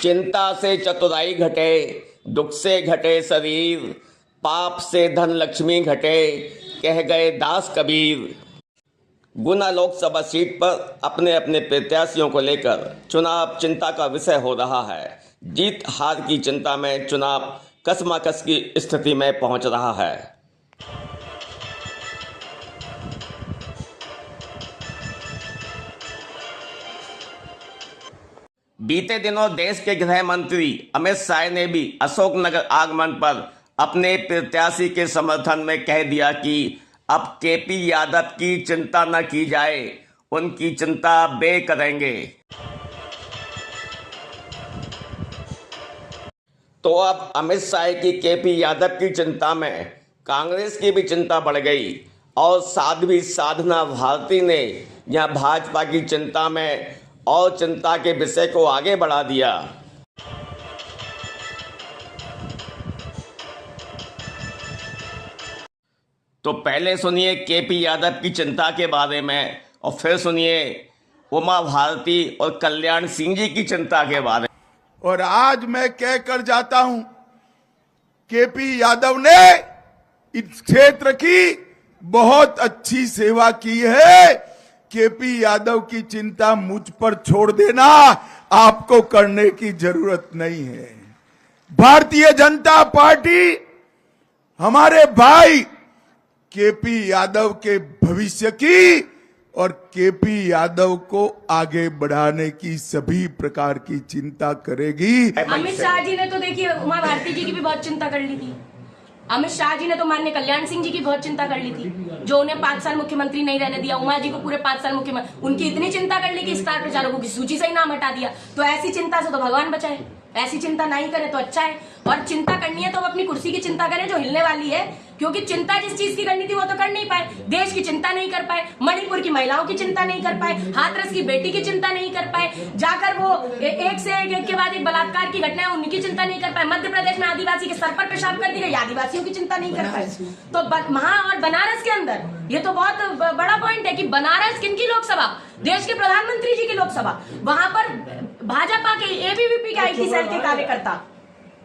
चिंता से चतुराई घटे, दुख से घटे शरीर, पाप से धन लक्ष्मी घटे, कह गए दास कबीर। गुना लोकसभा सीट पर अपने अपने प्रत्याशियों को लेकर चुनाव चिंता का विषय हो रहा है। जीत हार की चिंता में चुनाव कशमकश की स्थिति में पहुंच रहा है। बीते दिनों देश के गृह मंत्री अमित शाह ने भी अशोकनगर आगमन पर अपने प्रत्याशी के समर्थन में कह दिया कि अब केपी यादव की चिंता न की जाए, उनकी चिंता वे करेंगे। तो अब अमित शाह की केपी यादव की चिंता में कांग्रेस की भी चिंता बढ़ गई और साध्वी साधना भारती ने यह भाजपा की चिंता में और चिंता के विषय को आगे बढ़ा दिया। तो पहले सुनिए केपी यादव की चिंता के बारे में और फिर सुनिए उमा भारती और कल्याण सिंह जी की चिंता के बारे में। और आज मैं कह कर जाता हूं, केपी यादव ने इस क्षेत्र की बहुत अच्छी सेवा की है। केपी यादव की चिंता मुझ पर छोड़ देना, आपको करने की जरूरत नहीं है। भारतीय जनता पार्टी हमारे भाई केपी यादव के भविष्य की और केपी यादव को आगे बढ़ाने की सभी प्रकार की चिंता करेगी। अमित शाह जी ने तो देखिए उमा भारती जी की भी बहुत चिंता कर ली थी। अमित शाह जी ने तो माननीय कल्याण सिंह जी की बहुत चिंता कर ली थी, जो उन्हें 5 साल मुख्यमंत्री नहीं रहने दिया। उमा जी को पूरे 5 साल मुख्यमंत्री, उनकी इतनी चिंता कर ली कि स्टार प्रचारकों की सूची से ही नाम हटा दिया। तो ऐसी चिंता से तो भगवान बचाए, ऐसी चिंता नहीं करे तो अच्छा है। और चिंता करनी है तो अपनी कुर्सी की चिंता करें जो हिलने वाली है, क्योंकि चिंता जिस चीज की करनी थी वो तो कर नहीं पाए। देश की चिंता नहीं कर पाए, मणिपुर की महिलाओं की चिंता नहीं कर पाए, हाथरस की बेटी की चिंता नहीं कर पाए, जाकर वो एक से एक के बाद एक बलात्कार की घटना है उनकी चिंता नहीं कर पाए, मध्य प्रदेश में आदिवासी के सर पर पेशाब कर दी गई, आदिवासियों की चिंता नहीं कर पाए। तो वहां और बनारस के अंदर ये तो बहुत बड़ा पॉइंट है कि बनारस किनकी लोकसभा, देश के प्रधानमंत्री जी की लोकसभा, वहां पर भाजपा के एबीवीपी के आईटी सेल के कार्यकर्ता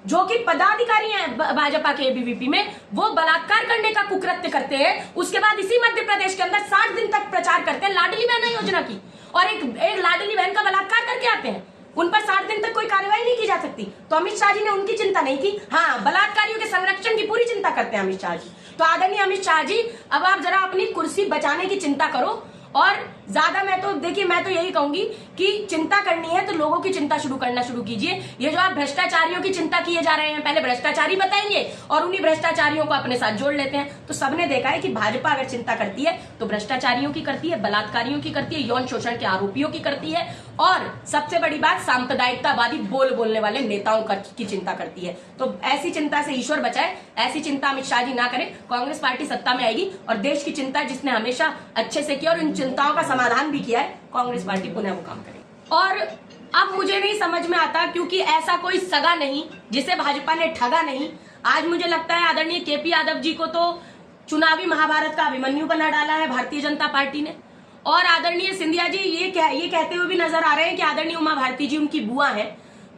जो कि पदाधिकारी हैं भाजपा के एबीवीपी में, वो बलात्कार करने का कुकृत्य करते हैं। उसके बाद इसी मध्य प्रदेश के अंदर 60 दिन तक प्रचार करते हैं लाडली बहन योजना की, और एक लाडली बहन का बलात्कार करके आते हैं। उन पर 60 दिन तक कोई कार्रवाई नहीं की जा सकती। तो अमित शाह जी ने उनकी चिंता नहीं की। हाँ, बलात्कारियों के संरक्षण की पूरी चिंता करते हैं अमित शाह जी। तो आदरणीय अमित शाह जी, अब आप जरा अपनी कुर्सी बचाने की चिंता करो। और ज्यादा मैं तो यही कहूंगी कि चिंता करनी है तो लोगों की चिंता करना शुरू कीजिए। ये जो आप भ्रष्टाचारियों की चिंता किए जा रहे हैं, पहले भ्रष्टाचारी बताएंगे और उन्हीं भ्रष्टाचारियों को अपने साथ जोड़ लेते हैं। तो सबने देखा है कि भाजपा अगर चिंता करती है तो भ्रष्टाचारियों की करती है, बलात्कारियों की करती है, यौन शोषण के आरोपियों की करती है, और सबसे बड़ी बात सांप्रदायिकतावादी बोलने वाले नेताओं की चिंता करती है। तो ऐसी चिंता से ईश्वर बचाए, ऐसी चिंता अमित शाह जी ना करें। कांग्रेस पार्टी सत्ता में आएगी और देश की चिंता जिसने हमेशा अच्छे से किया और इन चिंताओं का समाधान भी किया है, कांग्रेस पार्टी पुनः वो काम करेगी। और अब मुझे नहीं समझ में आता, क्योंकि ऐसा कोई सगा नहीं जिसे भाजपा ने ठगा नहीं। आज मुझे लगता है आदरणीय केपी यादव जी को तो चुनावी महाभारत का अभिमन्यु बना डाला है भारतीय जनता पार्टी ने। और आदरणीय सिंधिया जी ये कहते हुए भी नजर आ रहे हैं कि आदरणीय उमा भारती जी उनकी बुआ है।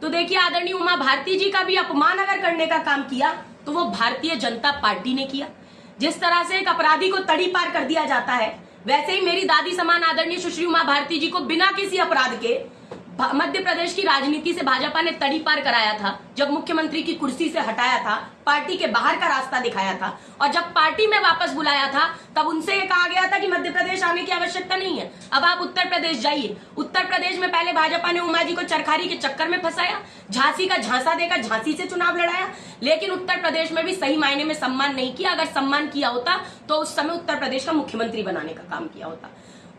तो देखिए, आदरणीय उमा भारती जी का भी अपमान अगर करने का काम किया तो वो भारतीय जनता पार्टी ने किया। जिस तरह से एक अपराधी को तड़ी पार कर दिया जाता है, वैसे ही मेरी दादी समान आदरणीय सुश्री उमा भारती जी को बिना किसी अपराध के मध्य प्रदेश की राजनीति से भाजपा ने तड़ी पार कराया था। जब मुख्यमंत्री की कुर्सी से हटाया था, पार्टी के बाहर का रास्ता दिखाया था, और जब पार्टी में वापस बुलाया था तब उनसे ये कहा गया था कि मध्य प्रदेश आने की आवश्यकता नहीं है, अब आप उत्तर प्रदेश जाइए। उत्तर प्रदेश में पहले भाजपा ने उमा जी को चरखारी के चक्कर में फंसाया, झांसी का झांसा देकर झांसी से चुनाव लड़ाया, लेकिन उत्तर प्रदेश में भी सही मायने में सम्मान नहीं किया। अगर सम्मान किया होता तो उस समय उत्तर प्रदेश का मुख्यमंत्री बनाने का काम किया होता।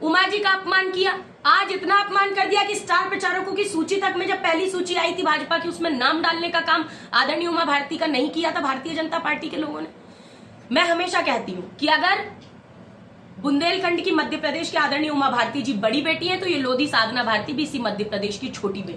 उमा जी का अपमान किया, आज इतना अपमान कर दिया कि स्टार प्रचारकों की सूची तक में जब पहली सूची आई थी भाजपा की, उसमें नाम डालने का काम आदरणीय उमा भारती का नहीं किया था भारतीय जनता पार्टी के लोगों ने। मैं हमेशा कहती हूं कि अगर बुंदेलखंड की मध्य प्रदेश की आदरणीय उमा भारती जी बड़ी बेटी हैं तो ये लोधी साधना भारती भी इसी मध्य प्रदेश की छोटी बेटी।